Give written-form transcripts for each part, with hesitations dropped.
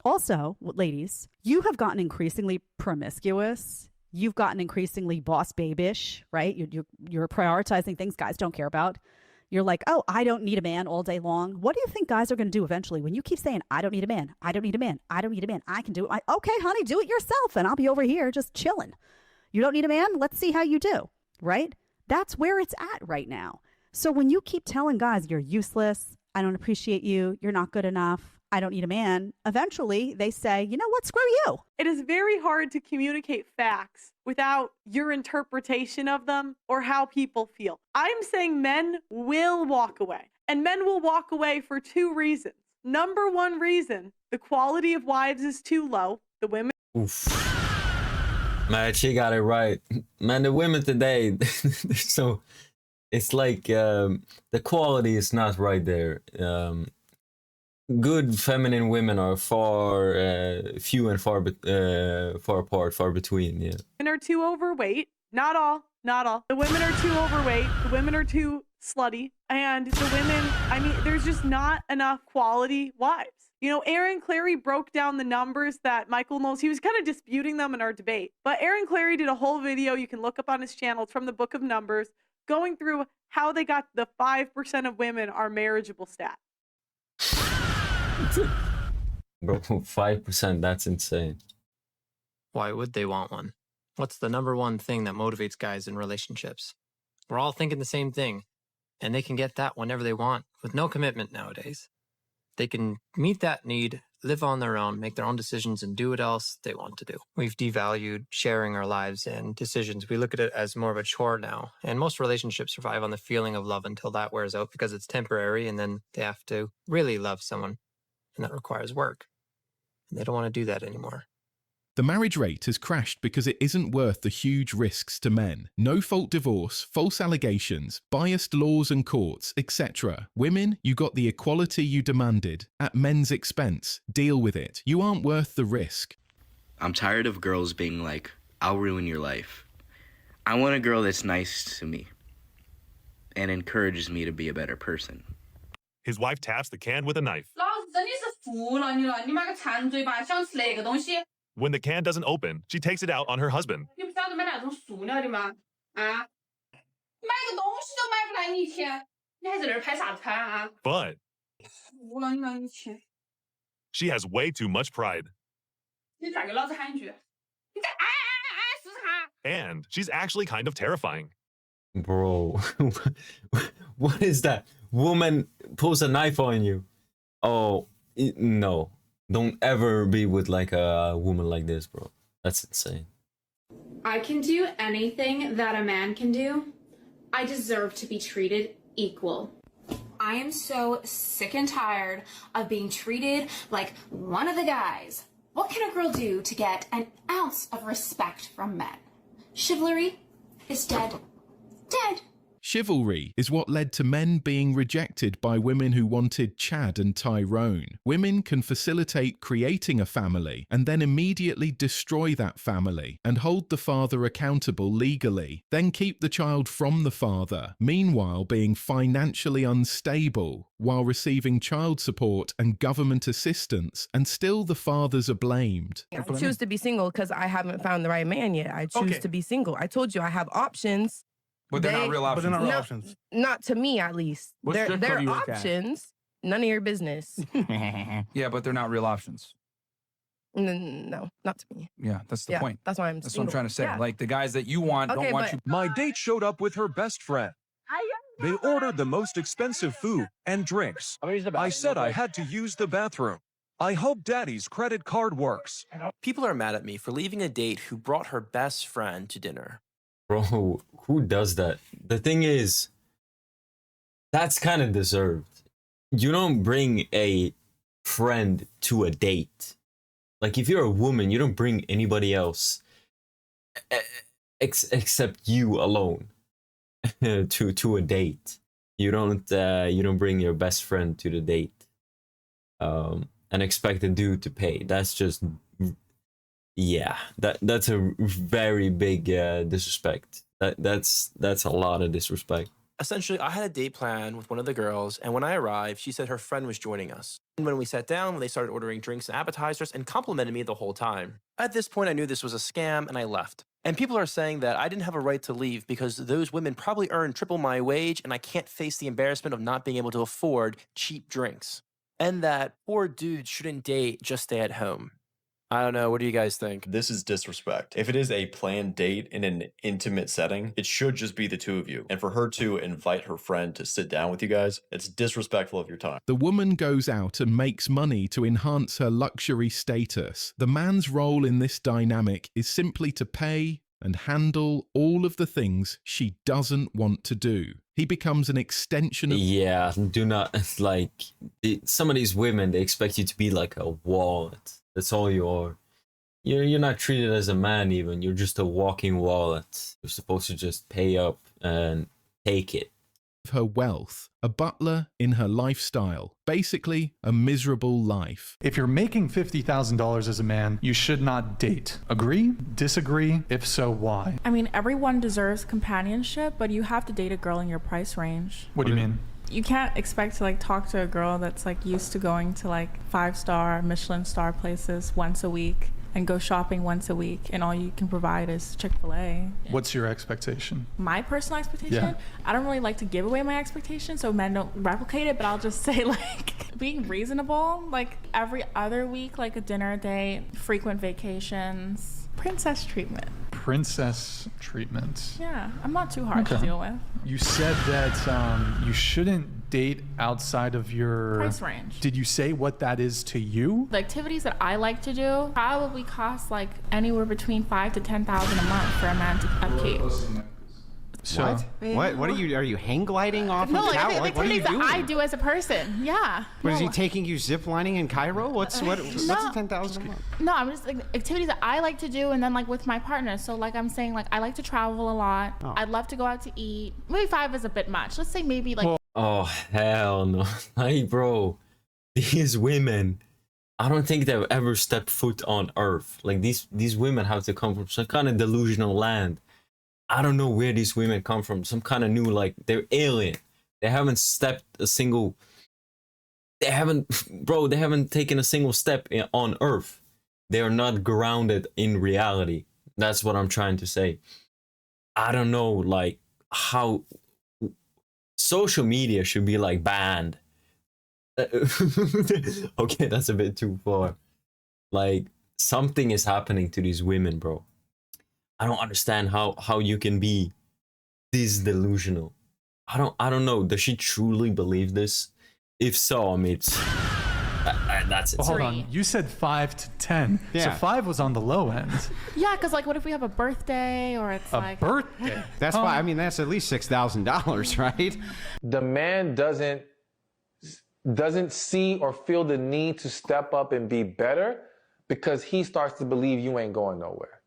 Also, ladies, you have gotten increasingly promiscuous. You've gotten increasingly boss babish, right? You're prioritizing things guys don't care about. You're like, oh, I don't need a man all day long. What do you think guys are going to do eventually when you keep saying, I don't need a man, I don't need a man, I don't need a man, I can do it. Okay, honey, do it yourself, and I'll be over here just chilling. You don't need a man? Let's see how you do, right? That's where it's at right now. So when you keep telling guys you're useless, I don't appreciate you, you're not good enough, I don't need a man, eventually they say, you know what, screw you. It is very hard to communicate facts without your interpretation of them or how people feel. I'm saying men will walk away, and men will walk away for two reasons. Number one reason, the quality of wives is too low. The women. Oof. Man, she got it right. Man, the women today, so it's like the quality is not right there. Good feminine women are far few and far apart, far between. Yeah. Women are too overweight. Not all. The women are too overweight. The women are too slutty. And the women, I mean, there's just not enough quality wives. You know, Aaron Clary broke down the numbers that Michael Knowles, he was kind of disputing them in our debate. But Aaron Clary did a whole video you can look up on his channel. It's from the Book of Numbers, going through how they got the 5% of women are marriageable stat. Bro, 5%, that's insane. Why would they want one? What's the number one thing that motivates guys in relationships? We're all thinking the same thing, and they can get that whenever they want with no commitment nowadays. They can meet that need, live on their own, make their own decisions, and do what else they want to do. We've devalued sharing our lives and decisions. We look at it as more of a chore now, and most relationships survive on the feeling of love until that wears out because it's temporary, and then they have to really love someone, and that requires work. And they don't want to do that anymore. The marriage rate has crashed because it isn't worth the huge risks to men. No-fault divorce, false allegations, biased laws and courts, etc. Women, you got the equality you demanded, at men's expense. Deal with it. You aren't worth the risk. I'm tired of girls being like, I'll ruin your life. I want a girl that's nice to me and encourages me to be a better person. His wife taps the can with a knife. When the can doesn't open, she takes it out on her husband. But she has way too much pride. And she's actually kind of terrifying. Bro, what is that? Woman pulls a knife on you. Oh, no. Don't ever be with like a woman like this, bro. That's insane. I can do anything that a man can do. I deserve to be treated equal. I am so sick and tired of being treated like one of the guys. What can a girl do to get an ounce of respect from men? Chivalry is dead. Dead. Chivalry is what led to men being rejected by women who wanted Chad and Tyrone. Women can facilitate creating a family and then immediately destroy that family and hold the father accountable legally, then keep the child from the father, meanwhile being financially unstable while receiving child support and government assistance, and still the fathers are blamed. I choose to be single because I haven't found the right man yet. I choose to be single. I told you I have options. But they're not real options. But they're not real options. Not to me, at least. They're options. None of your business. Yeah, but they're not real options. No, not to me. Yeah, that's the point. That's why I'm That's single. what I'm trying to say. Yeah. Like, the guys that you want don't want you. My date showed up with her best friend. They ordered the most expensive food and drinks. I said I had to use the bathroom. I hope Daddy's credit card works. People are mad at me for leaving a date who brought her best friend to dinner. Bro, who does that? The thing is, that's kind of deserved. You don't bring a friend to a date. Like, if you're a woman, you don't bring anybody else except you alone to a date. You don't bring your best friend to the date and expect the dude to pay. That's just, yeah, that's a very big disrespect. That's a lot of disrespect. Essentially, I had a date plan with one of the girls, and when I arrived, she said her friend was joining us. And when we sat down, they started ordering drinks and appetizers and complimented me the whole time. At this point, I knew this was a scam, and I left. And people are saying that I didn't have a right to leave because those women probably earn triple my wage, and I can't face the embarrassment of not being able to afford cheap drinks. And that poor dudes shouldn't date, just stay at home. I don't know. What do you guys think? This is disrespect. If it is a planned date in an intimate setting, it should just be the two of you. And for her to invite her friend to sit down with you guys, it's disrespectful of your time. The woman goes out and makes money to enhance her luxury status. The man's role in this dynamic is simply to pay and handle all of the things she doesn't want to do. He becomes an extension of... Yeah, do not, like, some of these women, they expect you to be like a wallet. That's all you are. You're not treated as a man even. You're just a walking wallet. You're supposed to just pay up and take it. Her wealth, a butler in her lifestyle, basically a miserable life. If you're making $50,000 as a man, you should not date. Agree? Disagree? If so, why? I mean, everyone deserves companionship, but you have to date a girl in your price range. What do you mean? You can't expect to like talk to a girl that's like used to going to like 5-star Michelin star places once a week and go shopping once a week, and all you can provide is Chick-fil-A. What's your expectation? My personal expectation? Yeah. I don't really like to give away my expectation so men don't replicate it, but I'll just say like being reasonable, like every other week, like a dinner date, frequent vacations, princess treatment. Princess treatment. Yeah, I'm not too hard to deal with. You said that you shouldn't date outside of your price range. Did you say what that is to you? The activities that I like to do probably cost like anywhere between $5,000 to $10,000 a month for a man to upkeep. So, What are you hang gliding off No, of like tower? the Like, what are you activities that doing? I do as a person. Yeah. What is he No. taking you zip lining in Cairo? What's No. 10,000 a month? No, I'm just like activities that I like to do, and then like with my partner. So like I'm saying, like I like to travel a lot. Oh. I'd love to go out to eat. Maybe 5 is a bit much. Let's say maybe like. Oh, hell no. Like, bro, these women, I don't think they've ever stepped foot on Earth. Like, these women have to come from some kind of delusional land. I don't know where these women come from. Some kind of new, like, they're alien. They haven't stepped a single... They haven't taken a single step on Earth. They are not grounded in reality. That's what I'm trying to say. I don't know, like, how... Social media should be, like, banned. Okay, that's a bit too far. Like, something is happening to these women, bro. I don't understand how you can be this delusional. I don't know. Does she truly believe this? If so, I mean, it's that's it. Well, hold on. You said 5 to 10. Yeah. So 5 was on the low end. Yeah, because like, what if we have a birthday or it's like birthday? That's why. I mean, that's at least $6,000, right? The man doesn't see or feel the need to step up and be better because he starts to believe you ain't going nowhere.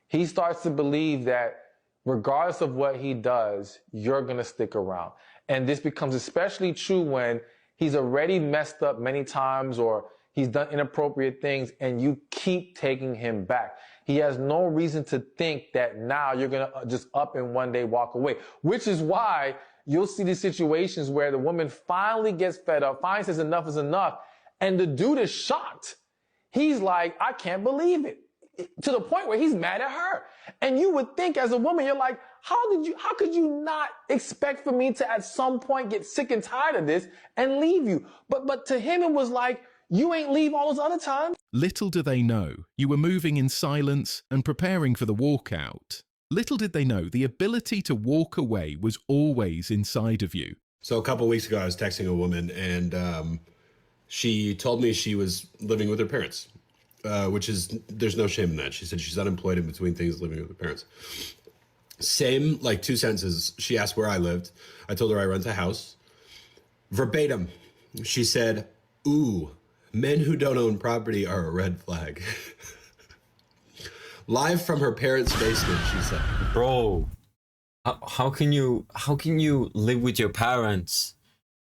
He starts to believe that regardless of what he does, you're going to stick around. And this becomes especially true when he's already messed up many times or he's done inappropriate things and you keep taking him back. He has no reason to think that now you're going to just up and one day walk away, which is why you'll see these situations where the woman finally gets fed up, finally says enough is enough, and the dude is shocked. He's like, I can't believe it. To the point where he's mad at her. And you would think as a woman, you're like, how could you not expect for me to at some point get sick and tired of this and leave you? But to him, it was like, you ain't leave all those other times. Little do they know, you were moving in silence and preparing for the walkout. Little did they know, the ability to walk away was always inside of you. So a couple of weeks ago, I was texting a woman and she told me she was living with her parents. Which is, there's no shame in that. She said she's unemployed in between things, living with her parents. Same, like 2 sentences. She asked where I lived. I told her I rent a house. Verbatim, she said, ooh, men who don't own property are a red flag. Live from her parents' basement, she said. Bro, how can you live with your parents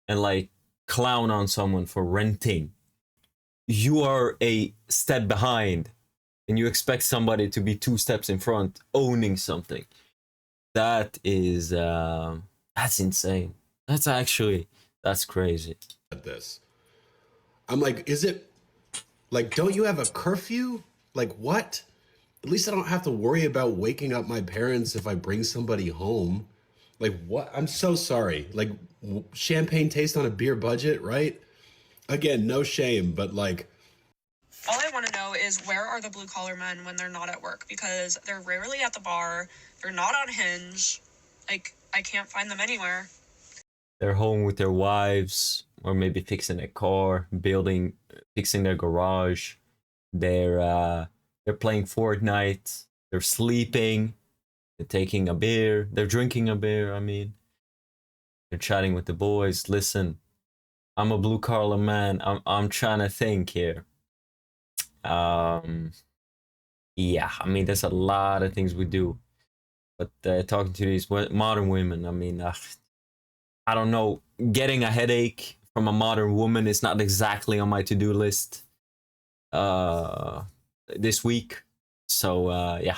and like clown on someone for renting? You are a step behind and you expect somebody to be 2 steps in front owning something. That is That's insane. That's crazy. At this, I'm like, is it like, don't you have a curfew? Like, what? At least I don't have to worry about waking up my parents if I bring somebody home. Like, what? I'm so sorry. Like, champagne taste on a beer budget, right? Again, no shame, but like, all I want to know is, where are the blue collar men when they're not at work? Because they're rarely at the bar. They're not on Hinge. Like, I can't find them anywhere. They're home with their wives, or maybe fixing a car, fixing their garage. They're playing Fortnite. They're sleeping. They're taking a beer. They're drinking a beer. I mean, they're chatting with the boys. Listen, I'm a blue collar man. I'm trying to think here. Yeah, I mean, there's a lot of things we do, but talking to these modern women, I mean, I don't know, getting a headache from a modern woman is not exactly on my to-do list this week. So yeah.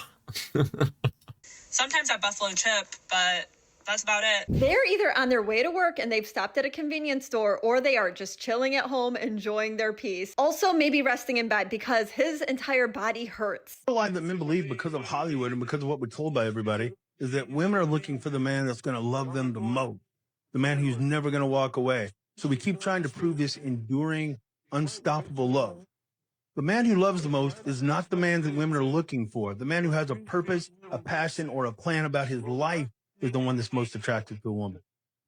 Sometimes at Buffalo Chip, but that's about it. They're either on their way to work and they've stopped at a convenience store, or they are just chilling at home, enjoying their peace. Also, maybe resting in bed because his entire body hurts. The lie that men believe because of Hollywood and because of what we're told by everybody is that women are looking for the man that's going to love them the most, the man who's never going to walk away. So we keep trying to prove this enduring, unstoppable love. The man who loves the most is not the man that women are looking for. The man who has a purpose, a passion, or a plan about his life is the one that's most attractive to a woman.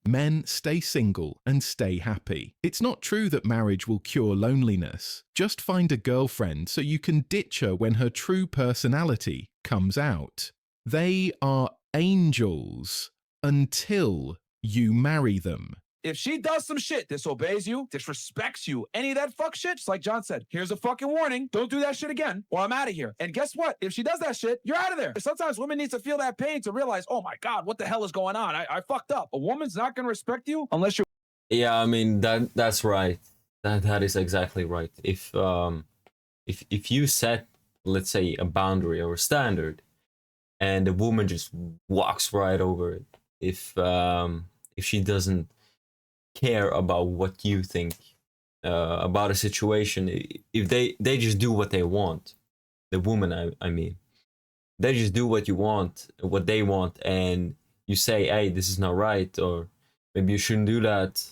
Men, stay single and stay happy. It's not true that marriage will cure loneliness. Just find a girlfriend so you can ditch her when her true personality comes out. They are angels until you marry them. If she does some shit, disobeys you, disrespects you, any of that fuck shit, just like John said, here's a fucking warning. Don't do that shit again, or I'm out of here. And guess what? If she does that shit, you're out of there. Sometimes women need to feel that pain to realize, oh my God, what the hell is going on? I fucked up. A woman's not going to respect you unless you're... Yeah, I mean, that's right. That is exactly right. If you set, let's say, a boundary or a standard, and the woman just walks right over it, if she doesn't care about what you think about a situation, if they just do what they want, the woman, I mean, they just do what they want, and you say, hey, this is not right, or maybe you shouldn't do that.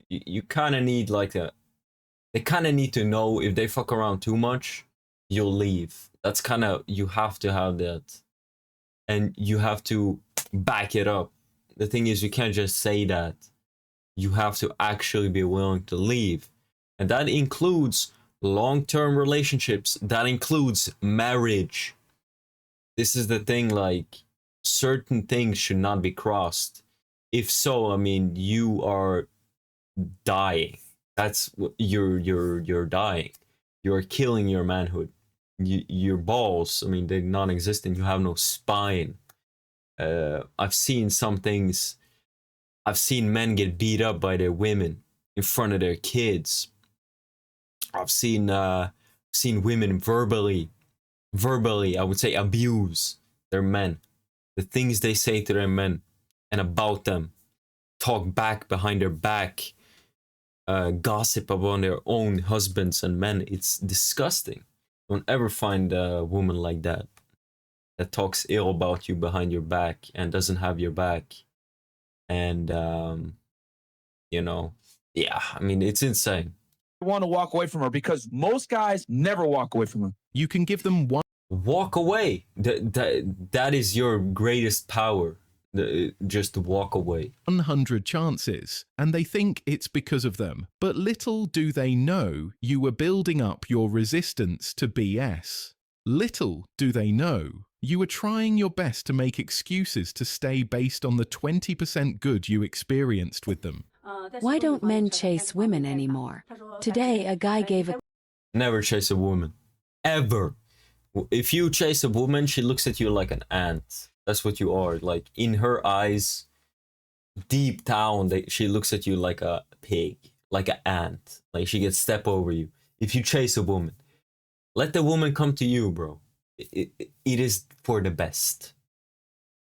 You kind of need they kind of need to know, if they fuck around too much, you'll leave. That's kind of, you have to have that, and you have to back it up. The thing is, you can't just say that. You have to actually be willing to leave. And that includes long-term relationships. That includes marriage. This is the thing, like, certain things should not be crossed. If so, I mean, you are dying. That's what you're dying. You're killing your manhood. Your balls, I mean, they're non-existent. You have no spine. I've seen some things. I've seen men get beat up by their women in front of their kids. I've seen women verbally, I would say, abuse their men. The things they say to their men and about them, talk back behind their back, gossip about their own husbands and men. It's disgusting. Don't ever find a woman like that talks ill about you behind your back and doesn't have your back. And yeah, I mean, it's insane. Want to walk away from her, because most guys never walk away from her. You can give them one. Walk away. That is your greatest power. Just to walk away. 100 chances, and they think it's because of them. But little do they know you were building up your resistance to BS. Little do they know you were trying your best to make excuses to stay based on the 20% good you experienced with them. Why don't men chase women anymore? Today, a guy gave a... Never chase a woman. Ever. If you chase a woman, she looks at you like an ant. That's what you are. Like, in her eyes, deep down, she looks at you like a pig, like an ant. Like, she gets step over you. If you chase a woman, let the woman come to you, bro. It is for the best.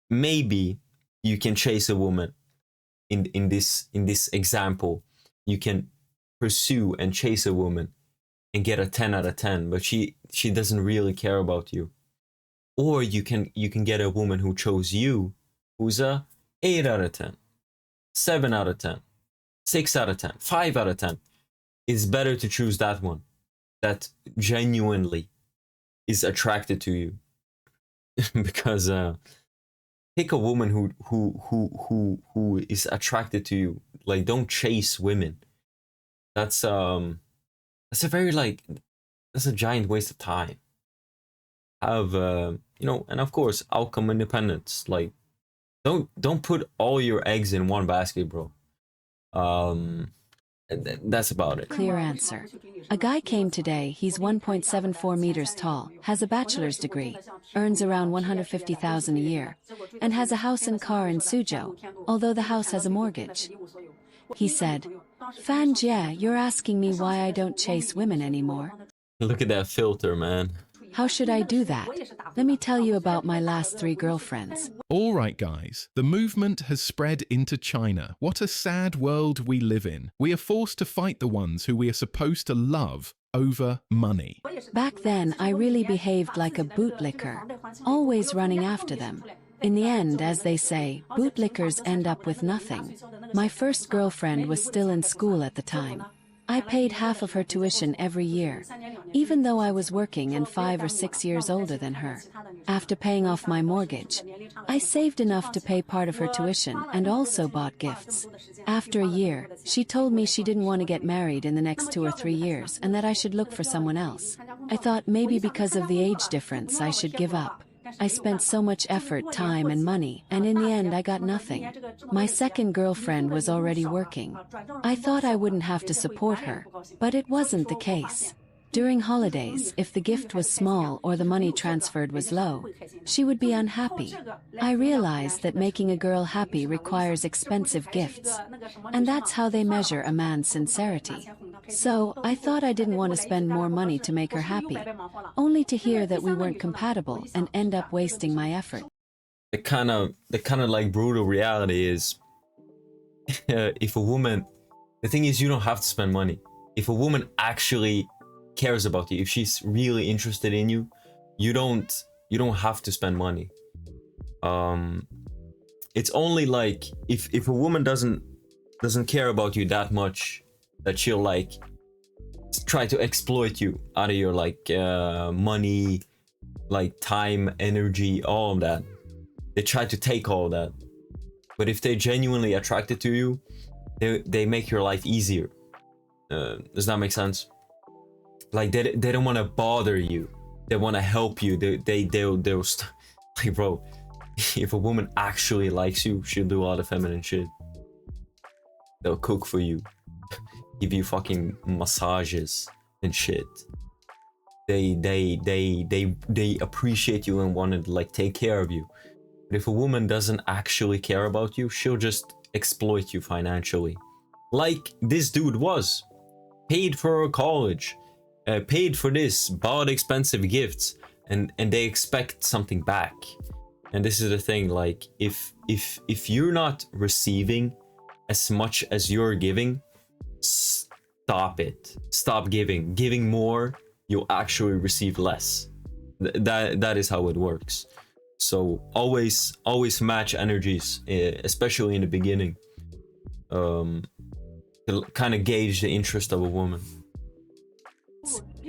Maybe you can chase a woman in this example. You can pursue and chase a woman and get a 10 out of 10, but she doesn't really care about you. Or you can get a woman who chose you, who's a 8 out of 10, 7 out of 10, 6 out of 10, 5 out of 10. It's better to choose that one that genuinely is attracted to you. Because pick a woman who is attracted to you. Like, don't chase women. That's a very that's a giant waste of time. Have and of course outcome independence. Like, don't put all your eggs in one basket, bro. That's about it. Clear answer. A guy came today, he's 1.74 meters tall, has a bachelor's degree, earns around 150,000 a year, and has a house and car in Suzhou, although the house has a mortgage. He said, "Fan Jie, you're asking me why I don't chase women anymore. Look at that filter, man. How should I do that? Let me tell you about my last 3 girlfriends." All right, guys, the movement has spread into China. What a sad world we live in. We are forced to fight the ones who we are supposed to love over money. Back then, I really behaved like a bootlicker, always running after them. In the end, as they say, bootlickers end up with nothing. My first girlfriend was still in school at the time. I paid half of her tuition every year, even though I was working and 5 or 6 years older than her. After paying off my mortgage, I saved enough to pay part of her tuition and also bought gifts. After a year, she told me she didn't want to get married in the next 2 or 3 years and that I should look for someone else. I thought maybe because of the age difference I should give up. I spent so much effort, time, and money, and in the end I got nothing. My second girlfriend was already working. I thought I wouldn't have to support her, but it wasn't the case. During holidays, if the gift was small or the money transferred was low, she would be unhappy. I realized that making a girl happy requires expensive gifts, and that's how they measure a man's sincerity. So, I thought I didn't want to spend more money to make her happy, only to hear that we weren't compatible and end up wasting my effort. The kind of like brutal reality is, if a woman, the thing is, you don't have to spend money. If a woman actually cares about you, if she's really interested in you, you don't have to spend money. It's only like if a woman doesn't care about you that much, that she'll like try to exploit you out of your like money, like time, energy, all of that. They try to take all of that. But if they're genuinely attracted to you, they make your life easier. Does that make sense? Like they don't want to bother you. They want to help you. They'll like, bro, if a woman actually likes you, she'll do all the feminine shit. They'll cook for you, give you fucking massages and shit. They appreciate you and want to like take care of you. But if a woman doesn't actually care about you, she'll just exploit you financially. Like this dude was. Paid for her college, paid for this, bought expensive gifts, and they expect something back. And this is the thing, like if you're not receiving as much as you're giving, stop it. Stop giving. Giving more, you'll actually receive less. That is how it works. So always match energies, especially in the beginning, to kind of gauge the interest of a woman.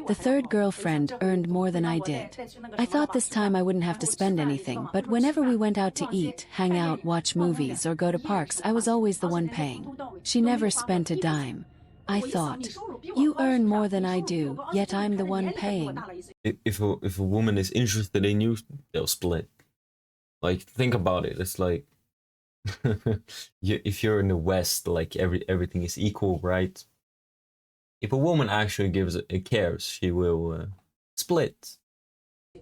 The third girlfriend earned more than I did. I thought this time I wouldn't have to spend anything, but whenever we went out to eat, hang out, watch movies, or go to parks, I was always the one paying. She never spent a dime. I thought, you earn more than I do, yet I'm the one paying. If a woman is interested in you, they'll split. Like, think about it. It's like, if you're in the West, like everything is equal, right? If a woman actually cares, she will split.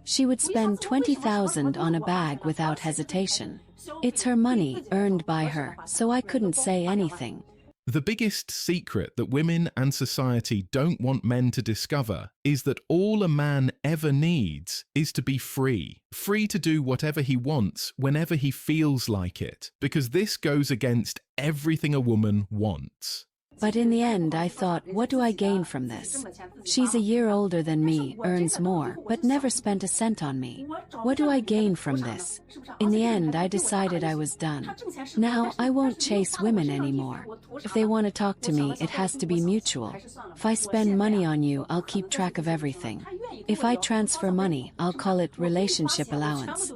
She would spend 20,000 on a bag without hesitation. It's her money, earned by her, so I couldn't say anything. The biggest secret that women and society don't want men to discover is that all a man ever needs is to be free. Free to do whatever he wants whenever he feels like it, because this goes against everything a woman wants. But in the end, I thought, what do I gain from this? She's a year older than me, earns more, but never spent a cent on me. What do I gain from this? In the end, I decided I was done. Now, I won't chase women anymore. If they want to talk to me, it has to be mutual. If I spend money on you, I'll keep track of everything. If I transfer money, I'll call it relationship allowance.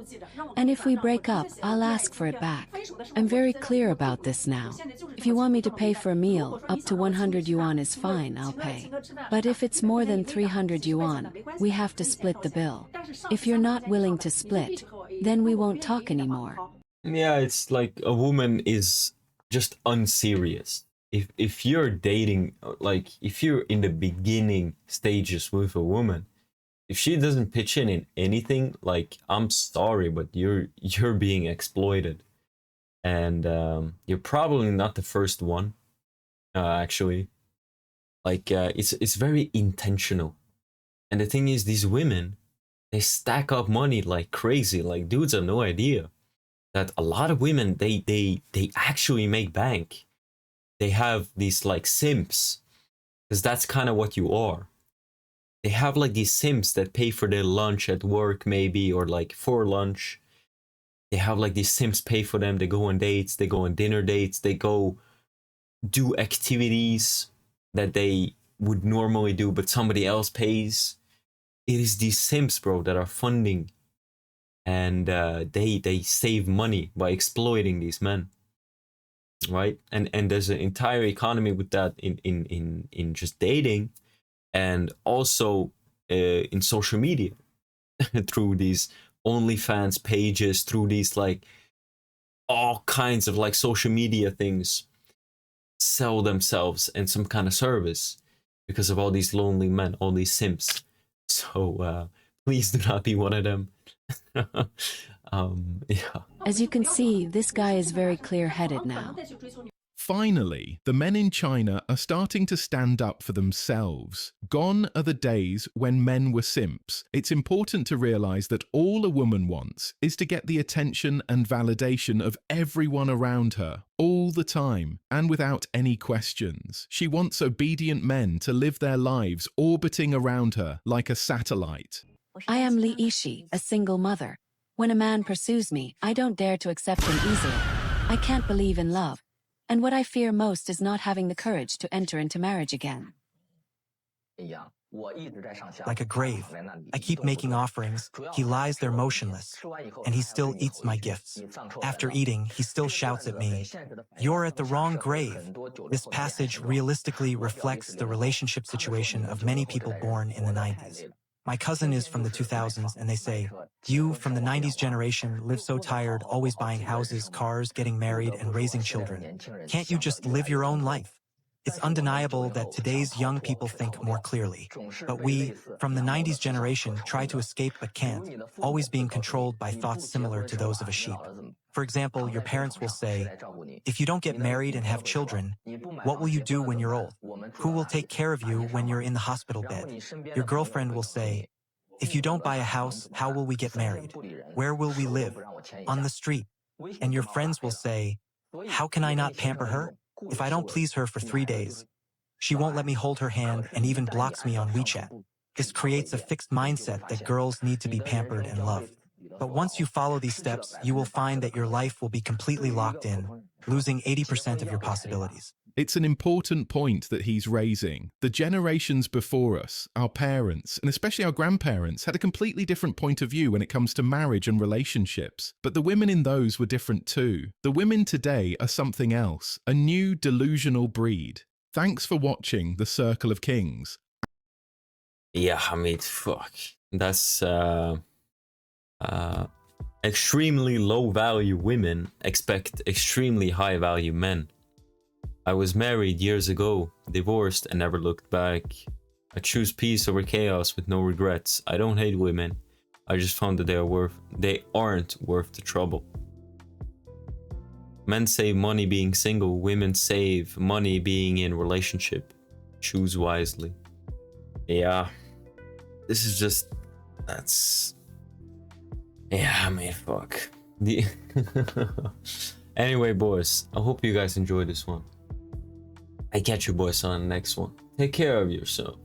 And if we break up, I'll ask for it back. I'm very clear about this now. If you want me to pay for a meal, up to 100 yuan is fine, I'll pay. But if it's more than 300 yuan, we have to split the bill. If you're not willing to split, then we won't talk anymore. Yeah, it's like a woman is just unserious. If you're dating, like if you're in the beginning stages with a woman, if she doesn't pitch in anything, like, I'm sorry, but you're being exploited. And you're probably not the first one, actually. Like, it's very intentional. And the thing is, these women, they stack up money like crazy. Like, dudes have no idea that a lot of women, they actually make bank. They have these like simps, because that's kind of what you are. They have like these simps that pay for their lunch at work, maybe, or like for lunch. They have like these simps pay for them. They go on dates, they go on dinner dates, they go do activities that they would normally do, but somebody else pays. It is these simps, bro, that are funding, and they save money by exploiting these men, right? And there's an entire economy with that in just dating, and also in social media through these OnlyFans pages, through these like all kinds of like social media things, sell themselves in some kind of service because of all these lonely men, all these simps. So please do not be one of them. Yeah. As you can see, this guy is very clear-headed now. Finally, the men in China are starting to stand up for themselves. Gone are the days when men were simps. It's important to realize that all a woman wants is to get the attention and validation of everyone around her, all the time, and without any questions. She wants obedient men to live their lives orbiting around her like a satellite. I am Li Ishi, a single mother. When a man pursues me, I don't dare to accept him easily. I can't believe in love. And what I fear most is not having the courage to enter into marriage again. Like a grave. I keep making offerings. He lies there motionless, and he still eats my gifts. After eating, he still shouts at me, "You're at the wrong grave." This passage realistically reflects the relationship situation of many people born in the 90s. My cousin is from the 2000s, and they say, "You from the 90s generation live so tired, always buying houses, cars, getting married, and raising children. Can't you just live your own life?" It's undeniable that today's young people think more clearly. But we, from the 90s generation, try to escape but can't, always being controlled by thoughts similar to those of a sheep. For example, your parents will say, "If you don't get married and have children, what will you do when you're old? Who will take care of you when you're in the hospital bed?" Your girlfriend will say, "If you don't buy a house, how will we get married? Where will we live? On the street." And your friends will say, "How can I not pamper her? If I don't please her for 3 days, she won't let me hold her hand and even blocks me on WeChat." This creates a fixed mindset that girls need to be pampered and loved. But once you follow these steps, you will find that your life will be completely locked in, losing 80% of your possibilities. It's an important point that he's raising. The generations before us, our parents, and especially our grandparents, had a completely different point of view when it comes to marriage and relationships. But the women in those were different too. The women today are something else, a new delusional breed. Thanks for watching The Circle of Kings. Yeah, I mean, fuck. That's extremely low value women expect extremely high value men. I was married years ago, divorced, and never looked back. I choose peace over chaos with no regrets. I don't hate women. I just found that they aren't worth the trouble. Men save money being single. Women save money being in relationship. Choose wisely. Yeah. This is just... That's... Yeah, I mean, fuck. Anyway, boys, I hope you guys enjoyed this one. I catch you boys on the next one. Take care of yourself.